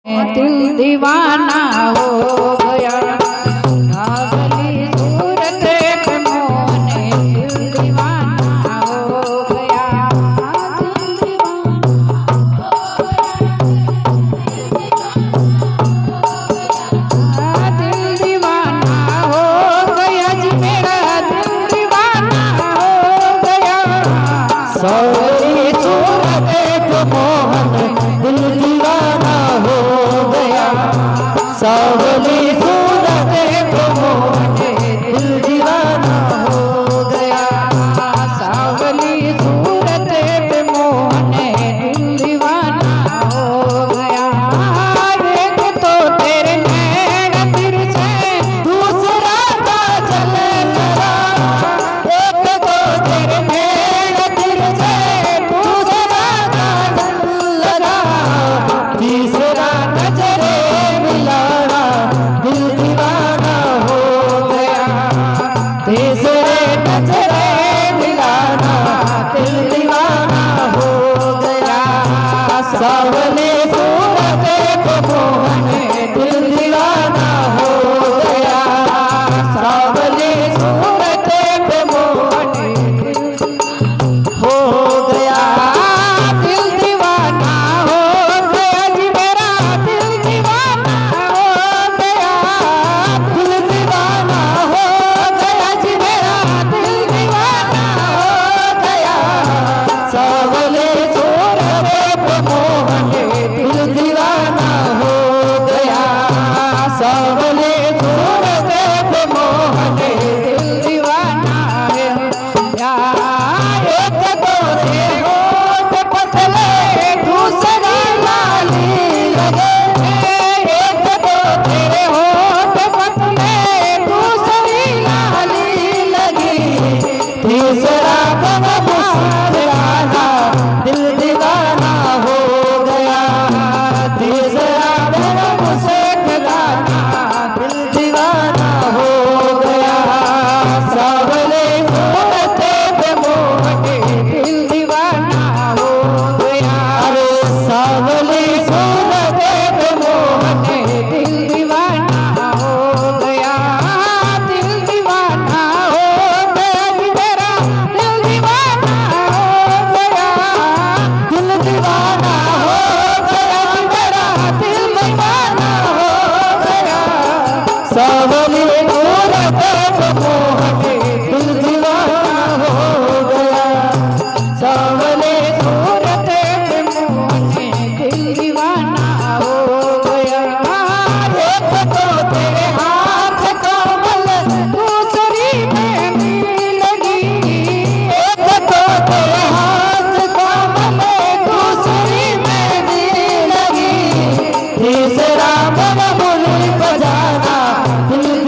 दिल दीवाना हो गया। सावली सूरत पे मोने दिल दीवाना हो गया। दिल दीवाना हो गया जी, मेरा दिल दीवाना हो गया। सावली सूरत पे मोहन दिल दीवाना हो गया। सावली सूरत पे मोहन दिल दीवाना हो गया। सावली सूरत पे मोहने दिल दीवाना हो गया। एक तो तेरे नैन फिर से दूसरा काजल लगा, एक तो तेरे नैन फिर से दूसरा काजल लगा, तीसरा नजरे मिलाना दिल दीवाना हो गया। तीसरे नजरे मिलाना दिल दीवाना हो गया। सावले सूरत पे मोहन दिल दीवाना हो गया। सावले सूरत पे मोहन हो गया। दिल दीवाना हो गया जी, मेरा दिल दीवाना हो गया। दिल दीवाना हो गया जी, मेरा दिल दीवाना हो गया। सावले सूरत पे मोहन दिल दीवाना हो गया। सावले सूरत पे मोहन दिल दीवाना है या एक तो थे होठ पतले, दूसरा लाली लगे। एक तो तेरे होठ पतले, दूसरी लाली लगी। तीसरा बन मुस्कुराना दिल दीवाना हो गया। तीसरा बन मुस्कुराना दिल दीवाना हो गया। सावले सूरत पे मोहन दिल दीवाना हो गया। अरे सावले सूरत पे मोहन दिल दीवाना हो गया। दिल दीवाना हो गया जी, मेरा दिल दीवाना हो गया। दिल दीवाना हो गया जी, मेरा दिल दीवाना हो गया। सावले सूरत पे मोहन दिल दीवाना हो गया। सावले सूरत पे मोहने दिल दीवाना हो गया। एक तो तेरे हाथ कमल, दूसरी मेहंदी लगी। एक तो तेरे हाथ कमल, दूसरी मेहंदी लगी। तीसरा मन मुरली बजाना दिल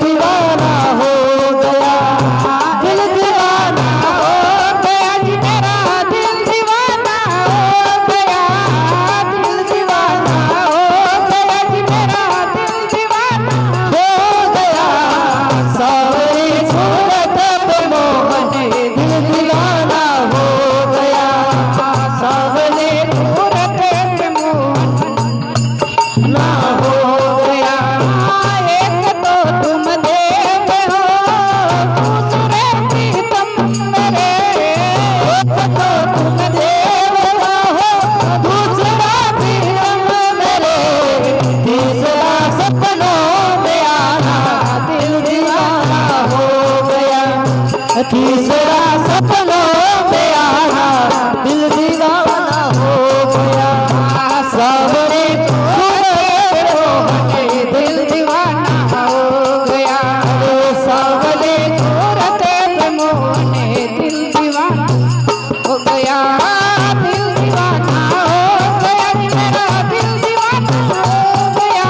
दीवाना हो गया, दिल दीवाना हो गया जी मेरा दिल दीवाना हो गया, दिल दीवाना हो गया जी मेरा दिल दीवाना हो गया। सावरी सूरत पे मोहन दिल दीवाना हो गया, सावरी सूरत पे मोहन ना हो गया। एक तो तुम देव हो दूसरे प्रीतम मेरे, एक तो तुम देव हो दूसरा प्रियम मेरे, तीसरा सपनों में आना दिल दीवाना हो गया, तीसरा सपनों में आना दिल दीवाना हो गया। सावरे सूरत मोहन दिल दीवाना हो गया, सावरे सूरत पे मोहन दिल दीवाना हो गया, दिल दीवाना हो गया जी मेरा दिल दीवाना हो गया,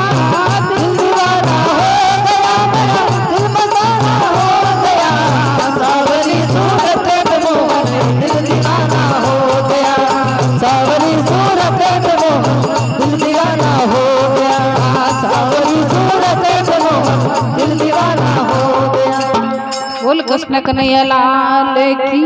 दिल दीवाना हो गया, मेरा दिल मस्ताना हो गया। सावरी सूरत पे मोहन दिल दीवाना हो गया, सावरी सूरत पे मोहन दिल दीवाना हो गया, सावरी सूरत पे मोहन दिल दीवाना हो गया। बोल कृष्ण कन्हैया लाल की।